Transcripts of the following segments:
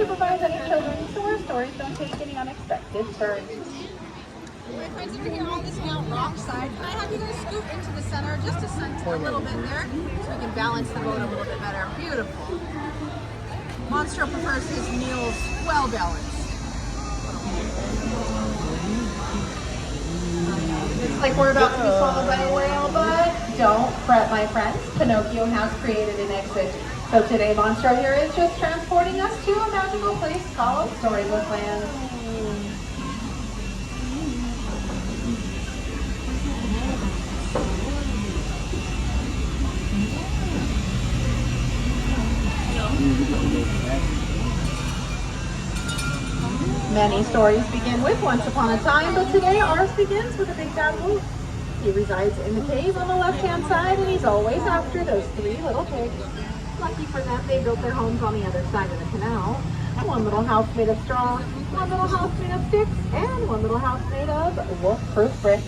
supervise any children so our stories don't take any unexpected turns. My friends over here on this Mount Rock side, can I have you guys scoot into the center just a little bit there so we can balance the boat a little bit better. Beautiful. Monstro prefers his meals well balanced. Looks like we're about to be swallowed by a whale, but don't fret, my friends. Pinocchio has created an exit. So today, Monstro here is just transporting us to a magical place called Storybook Land. Many stories begin with once upon a time, but today ours begins with a big bad wolf. He resides in the cave on the left-hand side, and he's always after those 3 little pigs. Lucky for them, they built their homes on the other side of the canal. One little house made of straw, one little house made of sticks, and one little house made of wolf-proof bricks.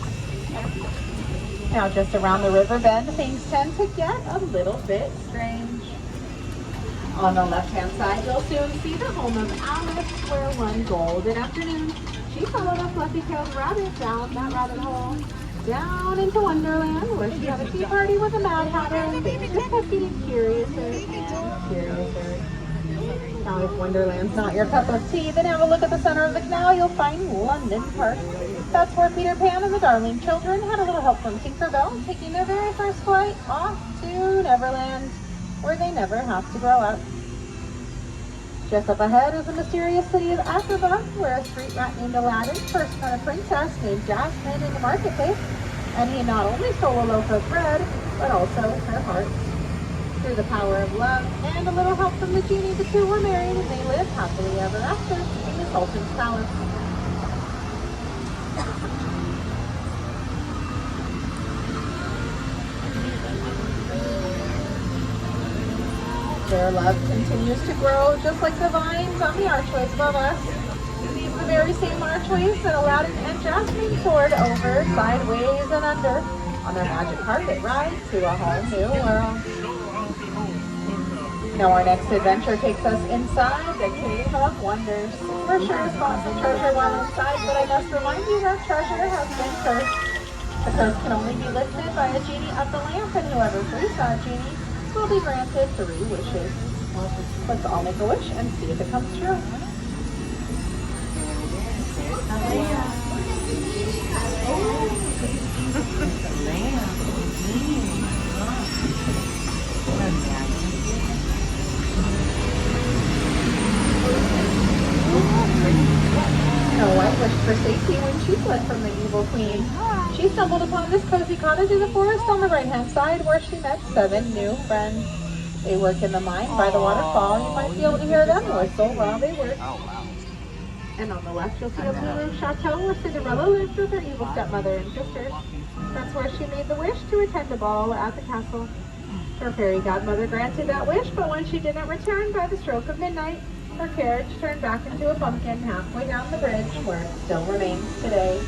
Now just around the river bend, things tend to get a little bit strange. On the left-hand side, you'll soon see the home of Alice, where one golden afternoon, she followed a fluffy-tailed rabbit down that rabbit hole, down into Wonderland, where she had a tea party with a Mad Hatter, and things just kept getting curiouser and curiouser. Now, if Wonderland's not your cup of tea, then have a look at the center of the canal. You'll find London Park. That's where Peter Pan and the Darling Children had a little help from Tinkerbell, taking their very first flight off to Neverland, where they never have to grow up. Just up ahead is the mysterious city of Agrabah, where a street rat named Aladdin first met a princess named Jasmine in the marketplace, and he not only stole a loaf of bread, but also her heart. Through the power of love and a little help from the genie, the two were married and they lived happily ever after in the Sultan's palace. Their love continues to grow, just like the vines on the archways above us. These are the very same archways that Aladdin and Jasmine soared over, sideways and under, on their magic carpet ride to a whole new world. Now our next adventure takes us inside the Cave of Wonders. We're sure to spot some treasure while inside, but I must remind you that treasure has been cursed. The curse can only be lifted by a genie of the lamp, and whoever frees that genie will be granted 3 wishes. Let's all make a wish and see if it comes true. Snow White wished for safety when she fled from the evil queen. She stumbled upon this cozy cottage in the forest on the right-hand side, where she met 7 new friends. They work in the mine by the waterfall. You might be able to hear them whistle while they work. And on the left, you'll see a blue chateau where Cinderella lived with her evil stepmother and sisters. That's where she made the wish to attend a ball at the castle. Her fairy godmother granted that wish, but when she didn't return by the stroke of midnight, her carriage turned back into a pumpkin halfway down the bridge, where it still remains today.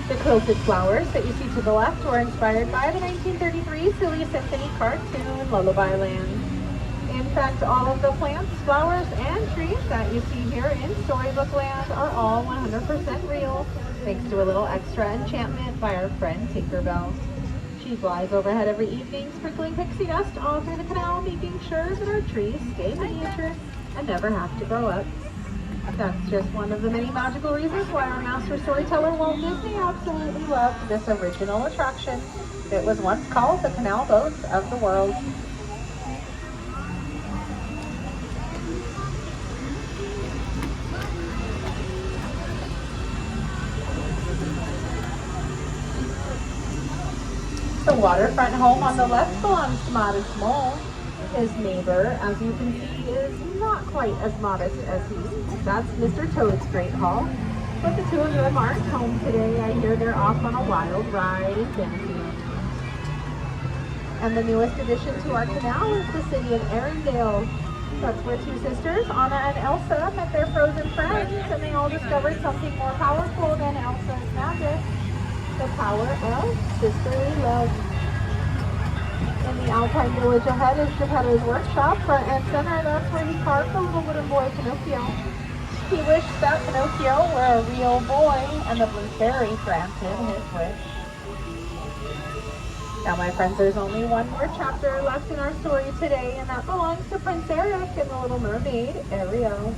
The quilted flowers that you see to the left were inspired by the 1933 Silly Symphony cartoon Lullaby Land. In fact, all of the plants, flowers, and trees that you see here in Storybook Land are all 100% real, thanks to a little extra enchantment by our friend Tinkerbell. She flies overhead every evening, sprinkling pixie dust all through the canal, making sure that our trees stay miniature and never have to grow up. That's just one of the many magical reasons why our master storyteller Walt Disney absolutely loved this original attraction. It was once called the Canal Boats of the World. The waterfront home on the left belongs to Modest Mole. His neighbor, as you can see, is not quite as modest as he. That's Mr. Toad's Great Hall. But the two of them aren't home today. I hear they're off on a wild ride in Fantasyland. And the newest addition to our canal is the city of Arendelle. That's where 2 sisters, Anna and Elsa, met their frozen friends, and they all discovered something more powerful than Elsa's magic. the power of sisterly love. In the Alpine village ahead is Geppetto's workshop, front and center. That's where he carved the little wooden boy Pinocchio. He wished that Pinocchio were a real boy, and the blue fairy granted his wish. Now, my friends, there's only one more chapter left in our story today, and that belongs to Prince Eric and the Little Mermaid, Ariel.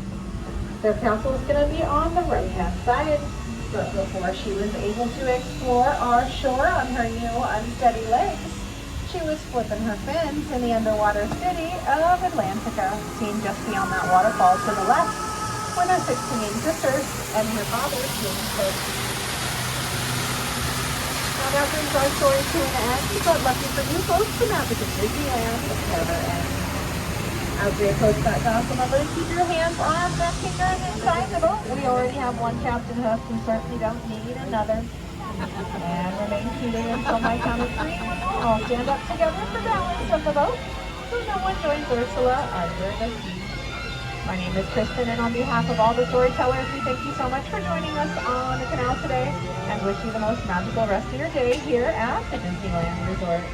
Their castle is going to be on the right-hand side, but before she was able to explore our shore on her new unsteady legs, she was flipping her fins in the underwater city of Atlantica, seen just beyond that waterfall to the left, with her 6 singing sisters and her father singing fish. Now that brings our story to an end, but lucky for you folks, the magic of Disneyland never ends. As we approach that dock, remember to keep your hands, arms, and fingers inside the boat. We already have one Captain Hook, we certainly don't need another. And remain seated until my count of 3, when we'll all stand up together for balance of the boat, so no one joins Ursula under the sea. My name is Kristen, and on behalf of all the storytellers, we thank you so much for joining us on the canal today, and wish you the most magical rest of your day here at the Disneyland Resort.